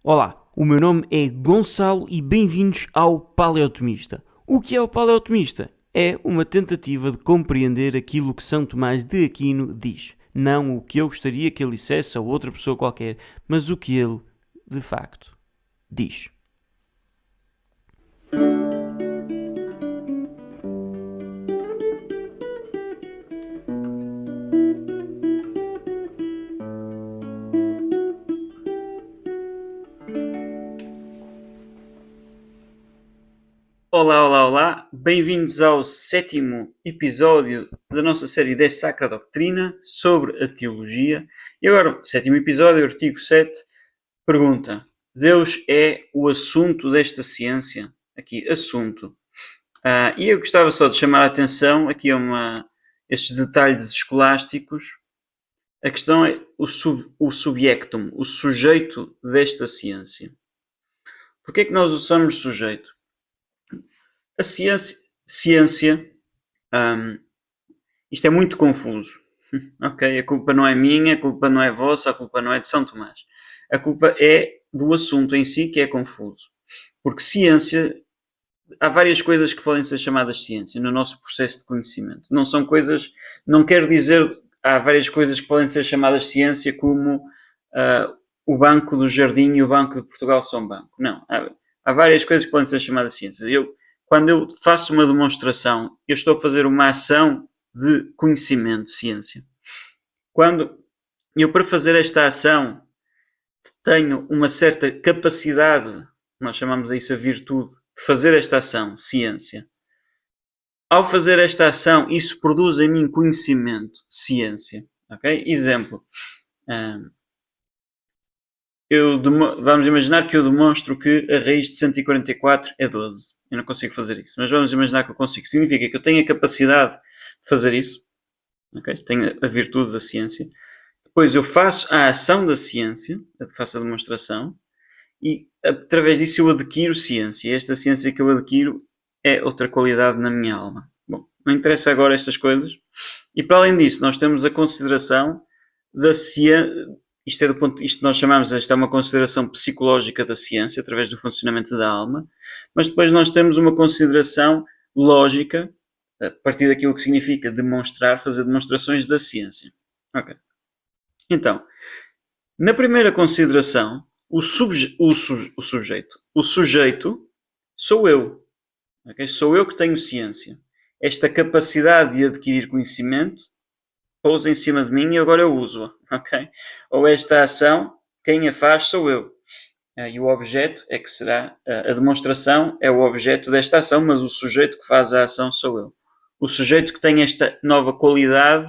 Olá, o meu nome é Gonçalo e bem-vindos ao Paleotomista. O que é o Paleotomista? É uma tentativa de compreender aquilo que São Tomás de Aquino diz. Não o que eu gostaria que ele dissesse a outra pessoa qualquer, mas o que ele, de facto, diz. Olá, olá, olá! Bem-vindos ao sétimo episódio da nossa série de Sacra Doutrina sobre a teologia. E agora, sétimo episódio, artigo 7, pergunta: Deus é o assunto desta ciência? Aqui, assunto. E eu gostava só de chamar a atenção aqui a estes detalhes escolásticos. A questão é o subjectum, o sujeito desta ciência. Porquê é que nós usamos sujeito? A ciência isto é muito confuso. Ok? A culpa não é minha, a culpa não é vossa, a culpa não é de São Tomás. A culpa é do assunto em si que é confuso. Porque ciência, há várias coisas que podem ser chamadas ciência no nosso processo de conhecimento. Não são coisas, não quer dizer, há várias coisas que podem ser chamadas ciência como o Banco do Jardim e o Banco de Portugal são banco. Não, há várias coisas que podem ser chamadas ciência. Quando eu faço uma demonstração, eu estou a fazer uma ação de conhecimento, ciência. Quando eu, para fazer esta ação, tenho uma certa capacidade, nós chamamos a isso a virtude, de fazer esta ação, ciência. Ao fazer esta ação, isso produz em mim conhecimento, ciência. Okay? Exemplo. Vamos imaginar que eu demonstro que a raiz de 144 é 12. Eu não consigo fazer isso, mas vamos imaginar que eu consigo. Significa que eu tenho a capacidade de fazer isso. Okay? Tenho a virtude da ciência. Depois eu faço a ação da ciência, faço a demonstração, e através disso eu adquiro ciência. E esta ciência que eu adquiro é outra qualidade na minha alma. Bom, não interessa agora estas coisas. E para além disso, nós temos a consideração da ciência. Isto nós chamamos, esta é uma consideração psicológica da ciência, através do funcionamento da alma, mas depois nós temos uma consideração lógica, a partir daquilo que significa demonstrar, fazer demonstrações da ciência. Ok. Então, na primeira consideração, o sujeito sou eu. Okay? Sou eu que tenho ciência. Esta capacidade de adquirir conhecimento pousa em cima de mim e agora eu uso-a. Okay? Ou esta ação, quem a faz sou eu. E o objeto é que será, a demonstração é o objeto desta ação, mas o sujeito que faz a ação sou eu. O sujeito que tem esta nova qualidade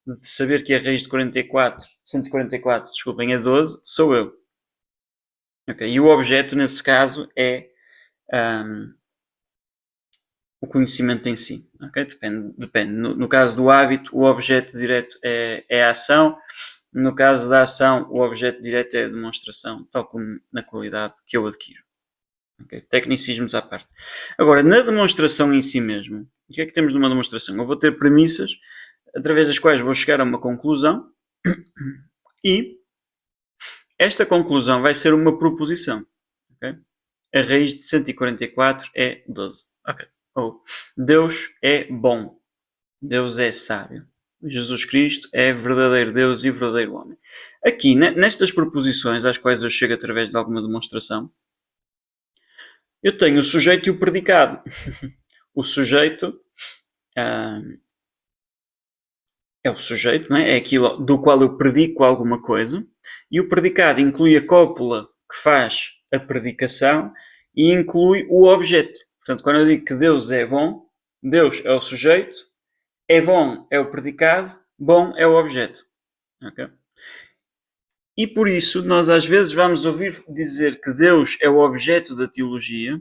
de saber que a raiz de 144, desculpem, é 12, sou eu. Okay? E o objeto, nesse caso, é o conhecimento em si. Okay? Depende. No caso do hábito, o objeto direto é a ação. No caso da ação, o objeto direto é a demonstração, tal como na qualidade que eu adquiro. Okay? Tecnicismos à parte. Agora, na demonstração em si mesmo, o que é que temos numa demonstração? Eu vou ter premissas através das quais vou chegar a uma conclusão e esta conclusão vai ser uma proposição. Okay? A raiz de 144 é 12. Okay. Deus é bom. Deus é sábio. Jesus Cristo é verdadeiro Deus e verdadeiro homem. Aqui, nestas proposições às quais eu chego através de alguma demonstração, eu tenho o sujeito e o predicado. O sujeito é o sujeito, não é? É aquilo do qual eu predico alguma coisa, e o predicado inclui a cópula que faz a predicação e inclui o objeto. Portanto, quando eu digo que Deus é bom, Deus é o sujeito, é bom é o predicado, bom é o objeto. Okay? E por isso nós às vezes vamos ouvir dizer que Deus é o objeto da teologia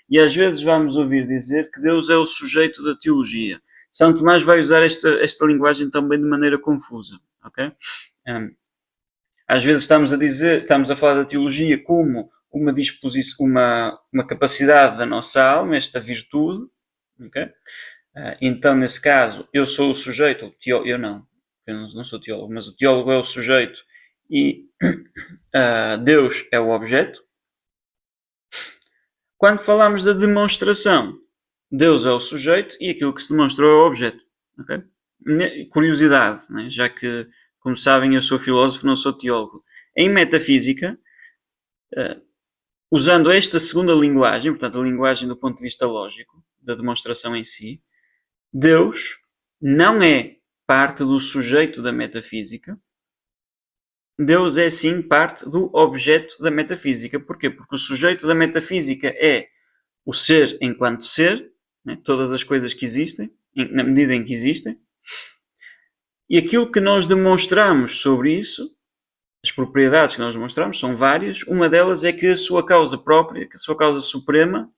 e às vezes vamos ouvir dizer que Deus é o sujeito da teologia. São Tomás vai usar esta linguagem também de maneira confusa. Okay? Às vezes estamos a falar da teologia como uma disposição, uma capacidade da nossa alma, esta virtude. Okay? Então, nesse caso, eu sou o sujeito, eu não sou teólogo, mas o teólogo é o sujeito e Deus é o objeto. Quando falamos da demonstração, Deus é o sujeito e aquilo que se demonstrou é o objeto. Okay? Curiosidade, né? Já que, como sabem, eu sou filósofo, não sou teólogo. Em metafísica, usando esta segunda linguagem, portanto a linguagem do ponto de vista lógico, da demonstração em si, Deus não é parte do sujeito da metafísica. Deus é sim parte do objeto da metafísica. Porquê? Porque o sujeito da metafísica é o ser enquanto ser, né? Todas as coisas que existem, na medida em que existem, e aquilo que nós demonstramos sobre isso, as propriedades que nós demonstramos são várias. Uma delas é que a sua causa própria, que a sua causa suprema,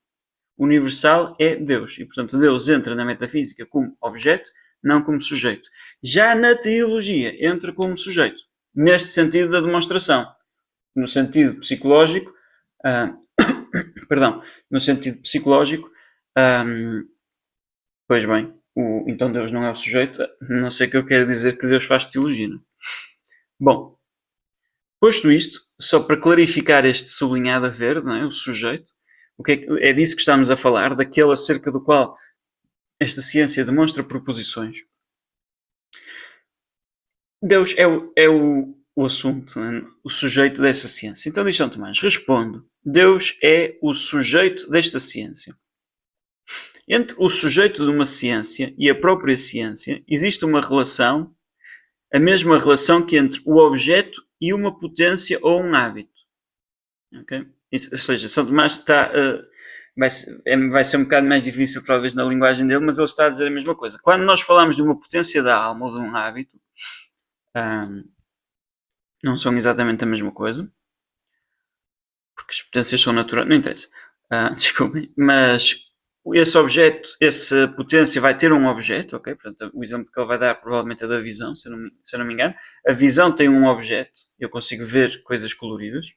universal, é Deus. E, portanto, Deus entra na metafísica como objeto, não como sujeito. Já na teologia, entra como sujeito, neste sentido da demonstração. No sentido psicológico, perdão, no sentido psicológico, pois bem, então Deus não é o sujeito, não sei o que eu quero dizer que Deus faz teologia. Não? Bom, posto isto, só para clarificar este sublinhado a verde, não é? O sujeito, o que é disso que estamos a falar, daquele acerca do qual esta ciência demonstra proposições. Deus é o assunto, né? O sujeito dessa ciência. Então diz São Tomás, respondo, Deus é o sujeito desta ciência. Entre o sujeito de uma ciência e a própria ciência existe uma relação, a mesma relação que entre o objeto e uma potência ou um hábito. Okay? Ou seja, São Tomás está, vai ser um bocado mais difícil talvez na linguagem dele, mas ele está a dizer a mesma coisa. Quando nós falamos de uma potência da alma ou de um hábito, não são exatamente a mesma coisa, porque as potências são naturais, não interessa, desculpem, mas esse objeto, essa potência vai ter um objeto, ok? Portanto, o exemplo que ele vai dar provavelmente é da visão, se eu não me engano. A visão tem um objeto, eu consigo ver coisas coloridas.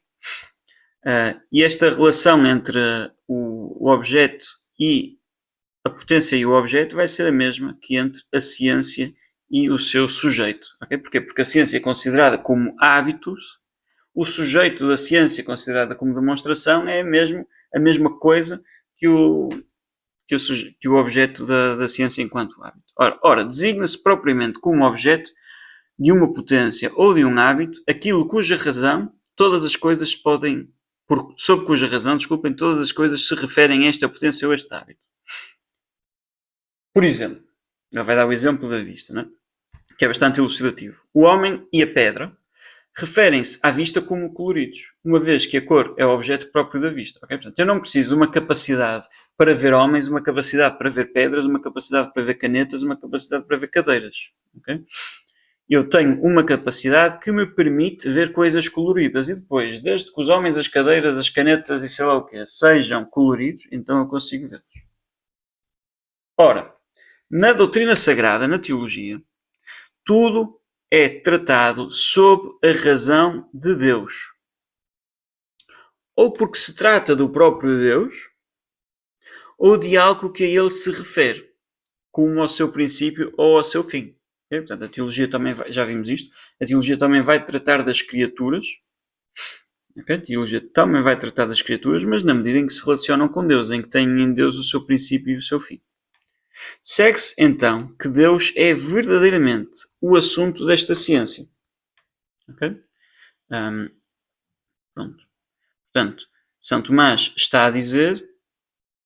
E esta relação entre o objeto e a potência e o objeto vai ser a mesma que entre a ciência e o seu sujeito. Okay? Porquê? Porque a ciência é considerada como hábitos, o sujeito da ciência considerada como demonstração é mesmo a mesma coisa que o objeto da ciência enquanto hábito. Ora, designa-se propriamente como objeto de uma potência ou de um hábito aquilo cuja razão todas as coisas podem, sob cuja razão, desculpem, todas as coisas se referem a esta potência ou a este hábito. Por exemplo, ele vai dar o exemplo da vista, não é? Que é bastante elucidativo. O homem e a pedra referem-se à vista como coloridos, uma vez que a cor é o objeto próprio da vista. Okay? Portanto, eu não preciso de uma capacidade para ver homens, uma capacidade para ver pedras, uma capacidade para ver canetas, uma capacidade para ver cadeiras. Okay? Eu tenho uma capacidade que me permite ver coisas coloridas e depois, desde que os homens, as cadeiras, as canetas e sei lá o que sejam coloridos, então eu consigo vê-los. Ora, na doutrina sagrada, na teologia, tudo é tratado sob a razão de Deus. Ou porque se trata do próprio Deus, ou de algo que a ele se refere, como ao seu princípio ou ao seu fim. Okay? Portanto, a teologia também já vimos isto, a teologia também vai tratar das criaturas, okay? A teologia também vai tratar das criaturas, mas na medida em que se relacionam com Deus, em que têm em Deus o seu princípio e o seu fim. Segue-se então que Deus é verdadeiramente o assunto desta ciência. Ok? Pronto. Portanto, São Tomás está a dizer,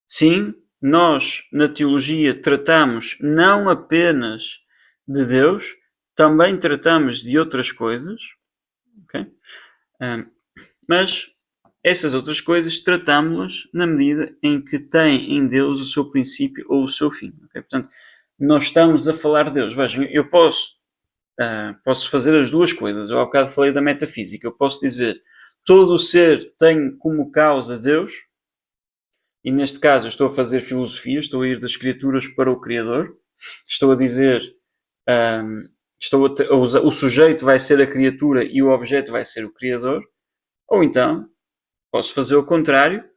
sim, nós na teologia tratamos não apenas de Deus, também tratamos de outras coisas, okay? Mas essas outras coisas tratamos-las na medida em que têm em Deus o seu princípio ou o seu fim. Okay? Portanto, nós estamos a falar de Deus. Vejam, eu posso fazer as duas coisas. Eu há bocado falei da metafísica. Eu posso dizer todo o ser tem como causa Deus, e neste caso eu estou a fazer filosofia, estou a ir das criaturas para o Criador, estou a dizer o sujeito vai ser a criatura e o objeto vai ser o Criador, ou então posso fazer o contrário,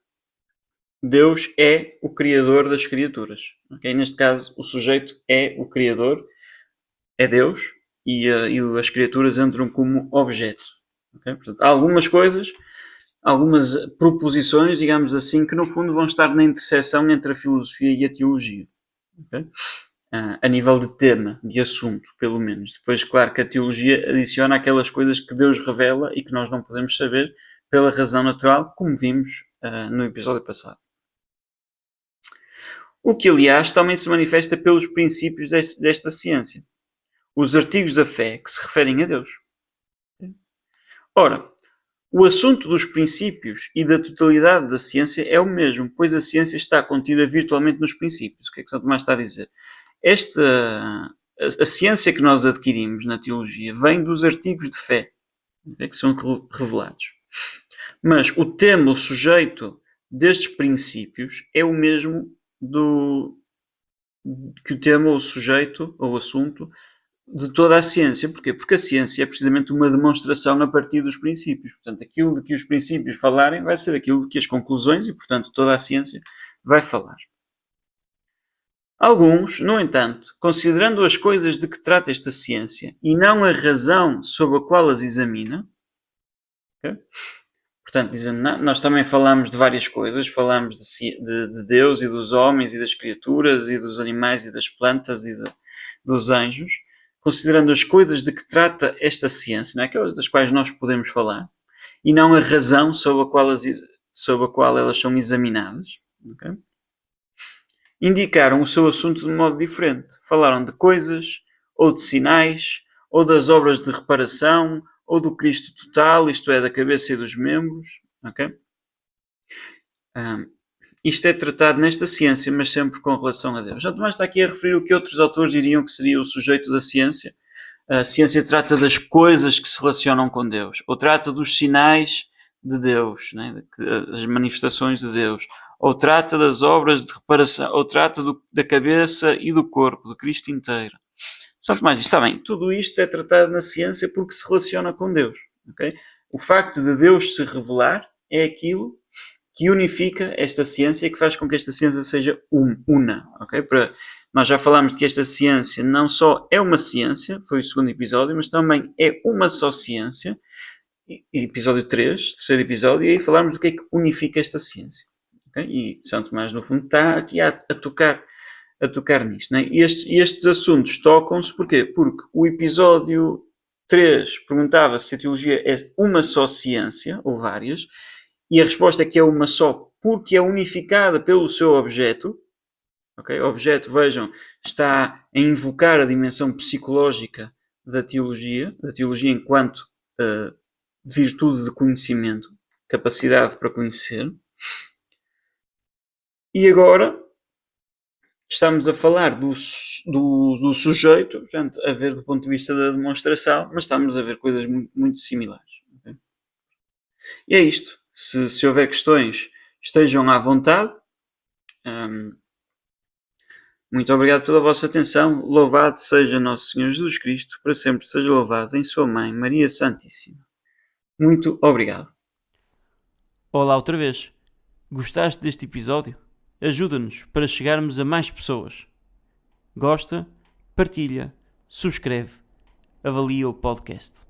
Deus é o Criador das criaturas. Okay? Neste caso o sujeito é o Criador, é Deus, e as criaturas entram como objeto. Okay? Portanto, há algumas coisas, algumas proposições, digamos assim, que no fundo vão estar na interseção entre a filosofia e a teologia. Okay? A nível de tema, de assunto, pelo menos. Depois, claro que a teologia adiciona aquelas coisas que Deus revela e que nós não podemos saber pela razão natural, como vimos no episódio passado. O que, aliás, também se manifesta pelos princípios desta ciência. Os artigos da fé que se referem a Deus. Ora, o assunto dos princípios e da totalidade da ciência é o mesmo, pois a ciência está contida virtualmente nos princípios. O que é que Santo Tomás está a dizer? A ciência que nós adquirimos na teologia vem dos artigos de fé, que são revelados. Mas o tema, o sujeito destes princípios é o mesmo que o tema, o sujeito ou o assunto de toda a ciência. Porquê? Porque a ciência é precisamente uma demonstração a partir dos princípios. Portanto, aquilo de que os princípios falarem vai ser aquilo de que as conclusões e, portanto, toda a ciência vai falar. Alguns, no entanto, considerando as coisas de que trata esta ciência e não a razão sob a qual as examina, okay? Portanto, dizendo, não, nós também falamos de várias coisas, falamos de Deus e dos homens e das criaturas e dos animais e das plantas e dos anjos, considerando as coisas de que trata esta ciência, não é? Aquelas das quais nós podemos falar, e não a razão sob a qual elas são examinadas, okay? Indicaram o seu assunto de modo diferente. Falaram de coisas, ou de sinais, ou das obras de reparação, ou do Cristo total, isto é, da cabeça e dos membros. Okay? Isto é tratado nesta ciência, mas sempre com relação a Deus. Santo Tomás está aqui a referir o que outros autores diriam que seria o sujeito da ciência. A ciência trata das coisas que se relacionam com Deus, ou trata dos sinais de Deus, né? As manifestações de Deus, ou trata das obras de reparação, ou trata da cabeça e do corpo, do Cristo inteiro. Santo Tomás diz, está bem, tudo isto é tratado na ciência porque se relaciona com Deus. Okay? O facto de Deus se revelar é aquilo que unifica esta ciência e que faz com que esta ciência seja una. Okay? Nós já falámos de que esta ciência não só é uma ciência, foi o segundo episódio, mas também é uma só ciência, episódio 3, terceiro episódio, e aí falámos do que é que unifica esta ciência. Okay? E Santo Tomás, no fundo, está aqui a tocar nisto. Né? E estes assuntos tocam-se porquê? Porque o episódio 3 perguntava se a teologia é uma só ciência, ou várias, e a resposta é que é uma só, porque é unificada pelo seu objeto. Okay? O objeto, vejam, está a invocar a dimensão psicológica da teologia enquanto virtude de conhecimento, capacidade para conhecer. E agora estamos a falar do sujeito, portanto, a ver do ponto de vista da demonstração, mas estamos a ver coisas muito, muito similares. Okay? E é isto. Se houver questões, estejam à vontade. Muito obrigado pela vossa atenção. Louvado seja Nosso Senhor Jesus Cristo, para sempre seja louvado em sua Mãe, Maria Santíssima. Muito obrigado. Olá outra vez. Gostaste deste episódio? Ajuda-nos para chegarmos a mais pessoas. Gosta? Partilha. Subscreve. Avalia o podcast.